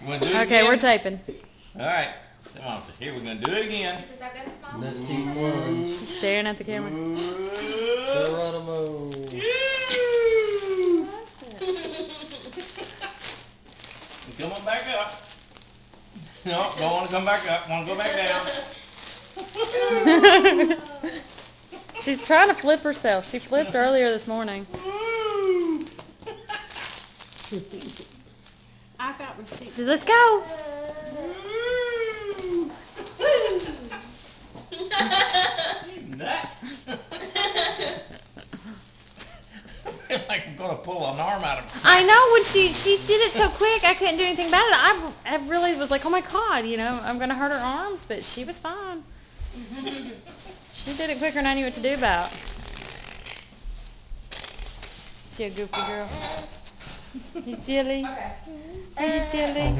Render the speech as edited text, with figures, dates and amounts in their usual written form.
You want to do it Okay, again? we're taping. All right. Come on, here we're gonna do it again. Just I've got a small Let's one. keep one. She's staring at the camera. Geronimo. Come on back up. No, don't want to come back up. Want to go back down. She's trying to flip herself. She flipped earlier this morning. I got receipts. So let's go. Nut. I feel like I'm gonna pull an arm out of her. I know when she did it so quick, I couldn't do anything about it. I really was like, oh my God, you know, I'm gonna hurt her arms, but she was fine. She did it quicker than I knew what to do about. She a goofy girl. You silly. Okay. You silly.